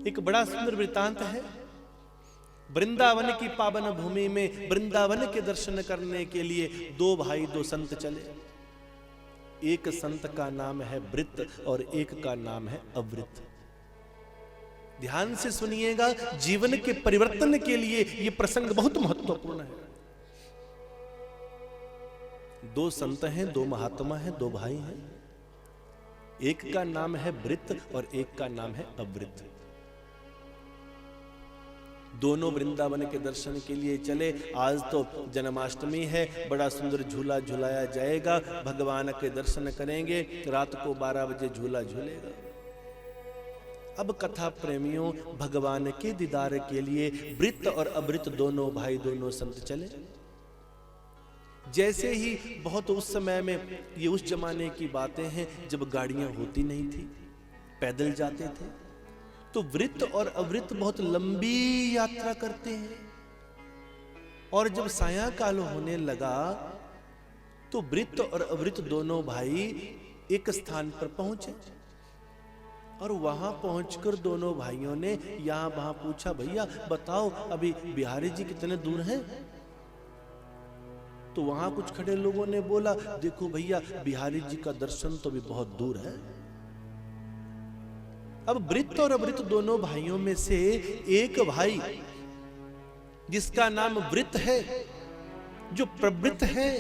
एक बड़ा सुंदर वृत्तांत है। वृंदावन की पावन भूमि में वृंदावन के दर्शन करने के लिए दो भाई दो संत चले। एक संत का नाम है वृत्त और एक का नाम है अवृत्त। ध्यान से सुनिएगा, जीवन के परिवर्तन के लिए यह प्रसंग बहुत महत्वपूर्ण है। दो संत हैं, दो महात्मा हैं, दो भाई हैं। एक का नाम है वृत्त और एक का नाम है अवृत्त। दोनों वृंदावन के दर्शन के लिए चले। आज तो जन्माष्टमी है, बड़ा सुंदर झूला झुलाया जाएगा, भगवान के दर्शन करेंगे, रात को 12 बजे झूला झूलेगा। अब कथा प्रेमियों, भगवान के दीदार के लिए वृत्त और अवृत्त दोनों भाई दोनों संत चले। जैसे ही, बहुत उस समय में, ये उस जमाने की बातें हैं जब गाड़ियां होती नहीं थी, पैदल जाते थे, तो वृत्त और अवृत्त बहुत लंबी यात्रा करते हैं। और जब सायंकाल होने लगा तो वृत्त और अवृत्त दोनों भाई एक स्थान पर पहुंचे और वहां पहुंचकर दोनों भाइयों ने यहां वहां पूछा, भैया बताओ अभी बिहारी जी कितने दूर हैं? तो वहां कुछ खड़े लोगों ने बोला, देखो भैया बिहारी जी का दर्शन तो भी बहुत दूर है। अब वृत्त और अवृत्त दोनों भाइयों में से एक भाई जिसका नाम वृत्त है, जो प्रवृत्त है,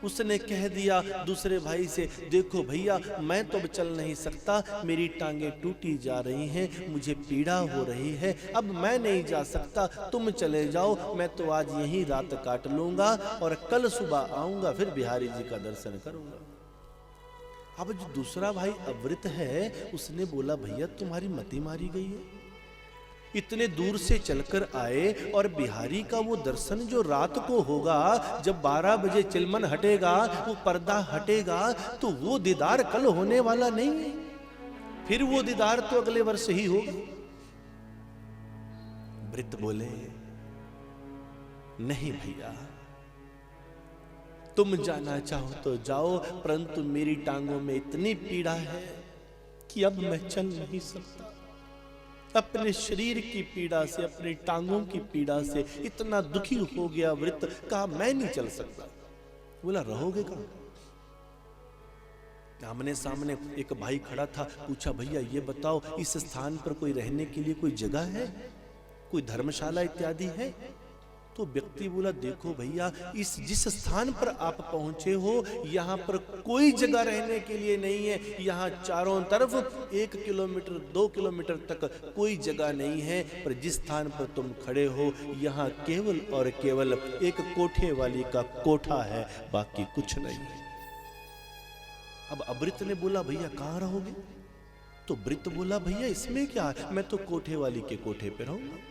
उसने कह दिया दूसरे भाई से, देखो भैया मैं तो अब चल नहीं सकता, मेरी टांगे टूटी जा रही हैं, मुझे पीड़ा हो रही है, अब मैं नहीं जा सकता, तुम चले जाओ, मैं तो आज यहीं रात काट लूंगा और कल सुबह आऊंगा, फिर बिहारी जी का दर्शन करूंगा। अब जो दूसरा भाई अवृत्त है, उसने बोला, भैया तुम्हारी मति मारी गई है, इतने दूर से चलकर आए और बिहारी का वो दर्शन जो रात को होगा, जब 12 बजे चिलमन हटेगा, वो पर्दा हटेगा, तो वो दीदार कल होने वाला नहीं है, फिर वो दीदार तो अगले वर्ष ही होगा। वृत्त बोले, नहीं भैया, तुम जाना चाहो तो जाओ, परंतु मेरी टांगों में इतनी पीड़ा है कि अब मैं चल नहीं सकता। अपने शरीर की पीड़ा से, अपनी टांगों की पीड़ा से इतना दुखी हो गया वृत्त, कहा मैं नहीं चल सकता। बोला रहोगे कहां? आमने सामने एक भाई खड़ा था, पूछा, भैया ये बताओ इस स्थान पर कोई रहने के लिए कोई जगह है, कोई धर्मशाला इत्यादि है? तो व्यक्ति बोला, देखो भैया, जिस स्थान पर आप पहुंचे हो, यहां पर कोई जगह रहने के लिए नहीं है, यहां चारों तरफ 1 किलोमीटर 2 किलोमीटर तक कोई जगह नहीं है, पर जिस स्थान पर तुम खड़े हो, यहां केवल और केवल एक कोठे वाली का कोठा है, बाकी कुछ नहीं है। अब अवृत्त ने बोला, भैया कहां रहोगे? तो वृत्त बोला, भैया इसमें क्या है, मैं तो कोठे वाली के कोठे पे रहूंगा।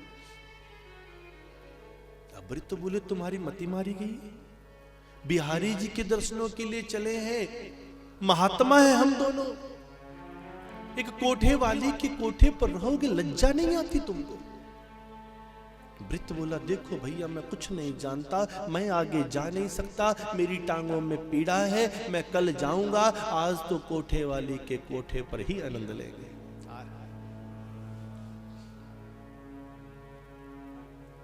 वृत्त बोले, तुम्हारी मति मारी गई, बिहारी जी के दर्शनों के लिए चले हैं, महात्मा है हम दोनों, एक कोठे वाली के कोठे पर रहोगे, लज्जा नहीं आती तुमको? वृत्त बोला, देखो भैया मैं कुछ नहीं जानता, मैं आगे जा नहीं सकता, मेरी टांगों में पीड़ा है, मैं कल जाऊंगा, आज तो कोठे वाली के कोठे पर ही आनंद लेंगे।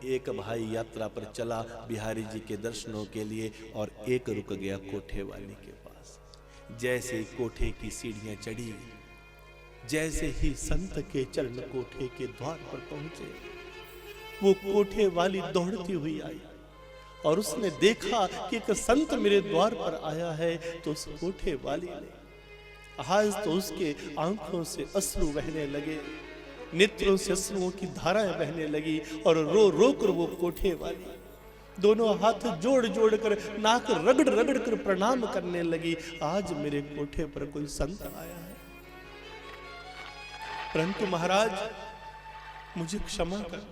एक भाई यात्रा पर चला बिहारी जी के दर्शनों के लिए और एक रुक गया कोठे वाली के पास। जैसे ही कोठे की सीढ़ियां चढ़ी, जैसे ही संत के चरण कोठे के द्वार पर पहुंचे, वो कोठे वाली दौड़ती हुई आई और उसने देखा कि एक संत मेरे द्वार पर आया है। तो उस कोठे वाली ने, आज तो उसके आंखों से अश्रु बहने लगे, नेत्रों से अश्रुओं की धाराएं बहने लगी और रो रो कर वो कोठे वाली दोनों हाथ जोड़ जोड़ कर, नाक रगड़ रगड़ कर प्रणाम करने लगी। आज मेरे कोठे पर कोई संत आया है, परंतु महाराज मुझे क्षमा कर,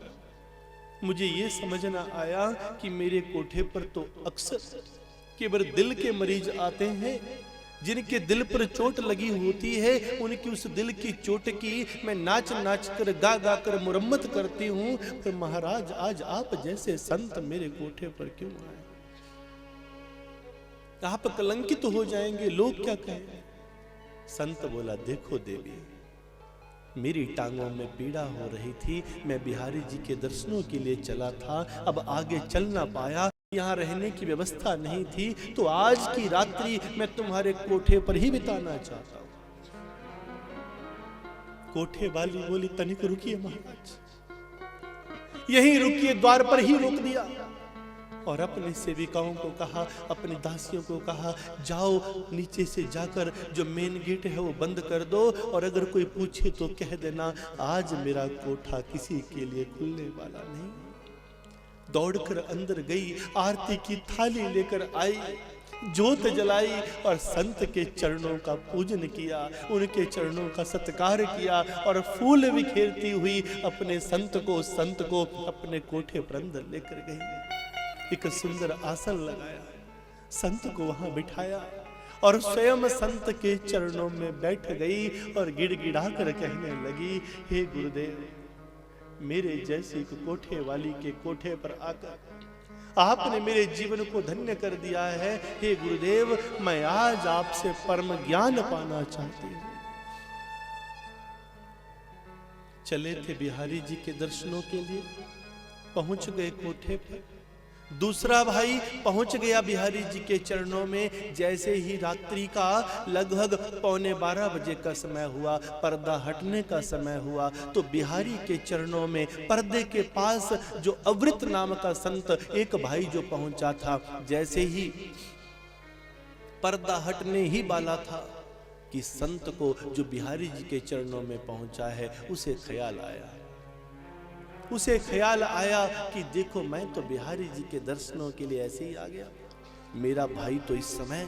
मुझे ये समझना आया कि मेरे कोठे पर तो अक्सर केवल दिल के मरीज आते हैं, जिनके दिल पर चोट लगी होती है, उनकी उस दिल की चोट की मैं नाच नाच कर, गा गा कर मुरम्मत करती हूं। पर महाराज आज आप जैसे संत मेरे कोठे पर क्यों आए? आप कलंकित हो जाएंगे, लोग क्या कहेंगे? संत बोला, देखो देवी, मेरी टांगों में पीड़ा हो रही थी, मैं बिहारी जी के दर्शनों के लिए चला था, अब आगे चल ना पाया, यहाँ रहने की व्यवस्था नहीं थी, तो आज की रात्रि मैं तुम्हारे कोठे पर ही बिताना चाहता हूं। कोठे वाली बोली, तनिक रुकिए महाराज, यहीं रुकिए। द्वार पर ही रोक दिया और अपने सेविकाओं को कहा, अपनी दासियों को कहा, जाओ नीचे से जाकर जो मेन गेट है वो बंद कर दो, और अगर कोई पूछे तो कह देना आज मेरा कोठा किसी के लिए खुलने वाला नहीं। दौड़कर अंदर गई, आरती की थाली लेकर आई, जोत जलाई और संत के चरणों का पूजन किया, उनके चरणों का सत्कार किया और फूल बिखेरती हुई अपने संत को अपने कोठे पर अंदर लेकर गई। एक सुंदर आसन लगाया, संत को वहां बिठाया और स्वयं संत के चरणों में बैठ गई और गिड़गिड़ा कर कहने लगी, हे गुरुदेव, मेरे जैसे कोठे वाली के कोठे पर आकर आपने मेरे जीवन को धन्य कर दिया है। हे गुरुदेव, मैं आज आपसे परम ज्ञान पाना चाहती हूं। चले थे बिहारी जी के दर्शनों के लिए, पहुंच गए कोठे पर। दूसरा भाई पहुंच गया बिहारी जी के चरणों में। जैसे ही रात्रि का लगभग 11:15 बजे का समय हुआ, पर्दा हटने का समय हुआ, तो बिहारी के चरणों में पर्दे के पास जो अवृत नाम का संत एक भाई जो पहुंचा था, जैसे ही पर्दा हटने ही वाला था कि संत को जो बिहारी जी के चरणों में पहुंचा है उसे ख्याल आया। उसे ख्याल आया कि देखो, मैं तो बिहारी जी के दर्शनों के लिए ऐसे ही आ गया, मेरा भाई तो इस समय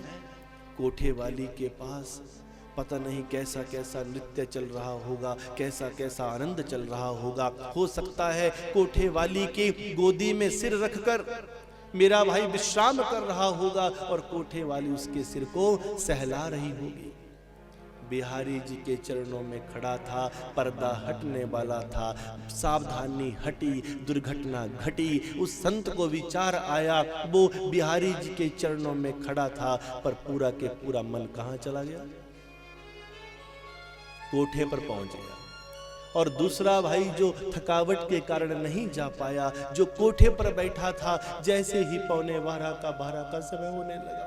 कोठे वाली के पास पता नहीं कैसा कैसा नृत्य चल रहा होगा, कैसा कैसा आनंद चल रहा होगा। हो सकता है कोठे वाली की गोदी में सिर रखकर मेरा भाई विश्राम कर रहा होगा और कोठे वाली उसके सिर को सहला रही होगी। बिहारी जी के चरणों में खड़ा था, पर्दा हटने वाला था, सावधानी हटी, दुर्घटना घटी। उस संत को विचार आया, वो बिहारी जी के चरणों में खड़ा था, पर पूरा के पूरा मन कहां चला गया? कोठे पर पहुंच गया। और दूसरा भाई जो थकावट के कारण नहीं जा पाया, जो कोठे पर बैठा था, जैसे ही 11:15 का समय होने लगा,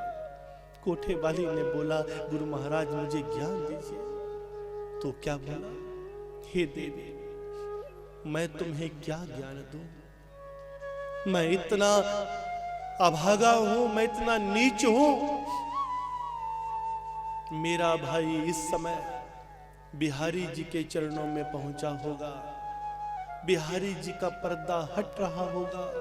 कोठे वाली ने बोला, गुरु महाराज मुझे ज्ञान दीजिए। तो क्या बोला? हे देवी, मैं तुम्हें क्या ज्ञान दूं? मैं इतना अभागा हूं, मैं इतना नीच हूं। मेरा भाई इस समय बिहारी जी के चरणों में पहुंचा होगा, बिहारी जी का पर्दा हट रहा होगा,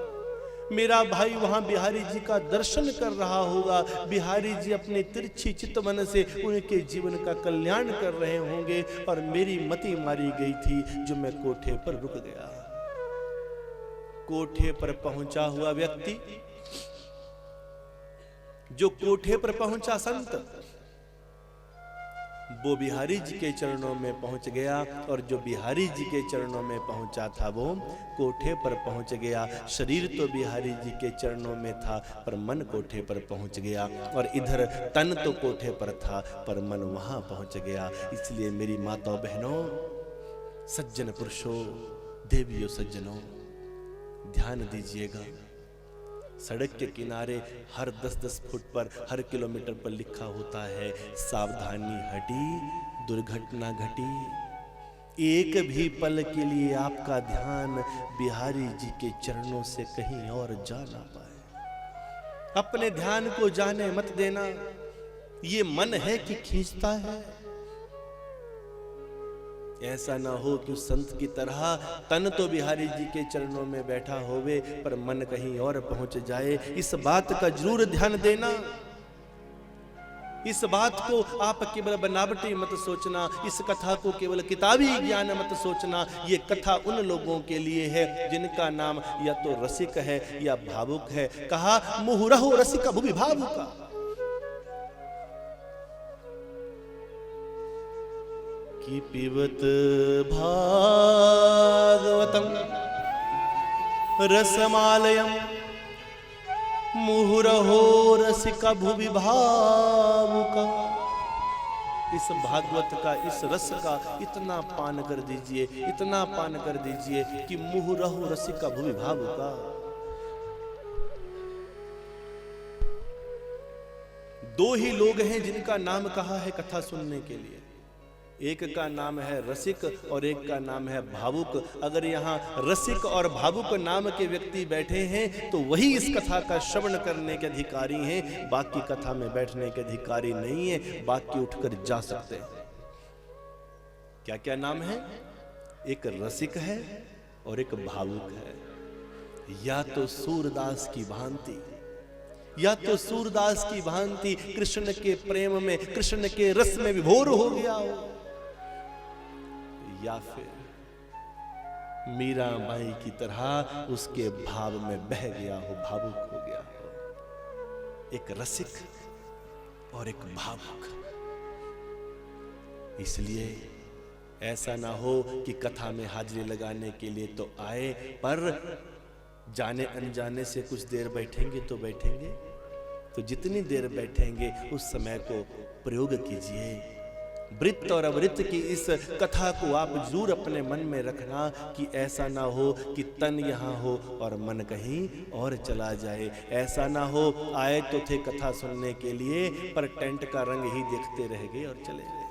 मेरा भाई वहां बिहारी जी का दर्शन कर रहा होगा, बिहारी जी अपने तिरछी चितवन से उनके जीवन का कल्याण कर रहे होंगे, और मेरी मति मारी गई थी जो मैं कोठे पर रुक गया। कोठे पर पहुंचा हुआ व्यक्ति, जो कोठे पर पहुंचा संत, वो बिहारी जी के चरणों में पहुंच गया, और जो बिहारी जी के चरणों में पहुंचा था वो कोठे पर पहुंच गया। शरीर तो बिहारी जी के चरणों में था, पर मन कोठे पर पहुंच गया, और इधर तन तो कोठे पर था, पर मन वहां पहुंच गया। इसलिए मेरी माताओं बहनों, सज्जन पुरुषों, देवियों, सज्जनों, ध्यान दीजिएगा। सड़क के किनारे हर 10-10 फुट पर, हर किलोमीटर पर लिखा होता है, सावधानी हटी, दुर्घटना घटी। एक भी पल के लिए आपका ध्यान बिहारी जी के चरणों से कहीं और जा ना पाए। अपने ध्यान को जाने मत देना। ये मन है कि खींचता है, ऐसा ना हो कि उस संत की तरह तन तो बिहारी जी के चरणों में बैठा होवे, पर मन कहीं और पहुंच जाए। इस बात का जरूर ध्यान देना। इस बात को आप केवल बनावटी मत सोचना, इस कथा को केवल किताबी ज्ञान मत सोचना। ये कथा उन लोगों के लिए है जिनका नाम या तो रसिक है या भावुक है। कहा, मुहुरहु रसिक भुवि भावुका। कि पिबत भागवतम रसमालयम मुहुरहो रसिका भुवि भावुका। इस भागवत का, इस रस का इतना पान कर दीजिए, इतना पान कर दीजिए कि मुँह रहु रसिका भुवि भावुका। दो ही लोग हैं जिनका नाम कहा है कथा सुनने के लिए, एक का नाम है रसिक और एक का नाम है भावुक। अगर यहाँ रसिक और भावुक नाम के व्यक्ति बैठे हैं तो वही इस कथा का श्रवण करने के अधिकारी हैं, बाकी कथा में बैठने के अधिकारी नहीं है, बाकी उठकर जा सकते हैं। क्या क्या नाम है? एक रसिक है और एक भावुक है। या तो सूरदास की भांति, या तो सूरदास की भांति कृष्ण के प्रेम में, कृष्ण के रस में विभोर हो गया हो, या फिर मीराबाई की तरह उसके भाव में बह गया हो, भावुक हो गया हो। एक रसिक और एक भावुक। इसलिए ऐसा ना हो कि कथा में हाजिरी लगाने के लिए तो आए, पर जाने अनजाने से कुछ देर बैठेंगे तो बैठेंगे, तो जितनी देर बैठेंगे उस समय को प्रयोग कीजिए। वृत्त और अवृत्त की इस कथा को आप जरूर अपने मन में रखना कि ऐसा ना हो कि तन यहाँ हो और मन कहीं और चला जाए। ऐसा ना हो आए तो थे कथा सुनने के लिए, पर टेंट का रंग ही देखते रह गए और चले गए।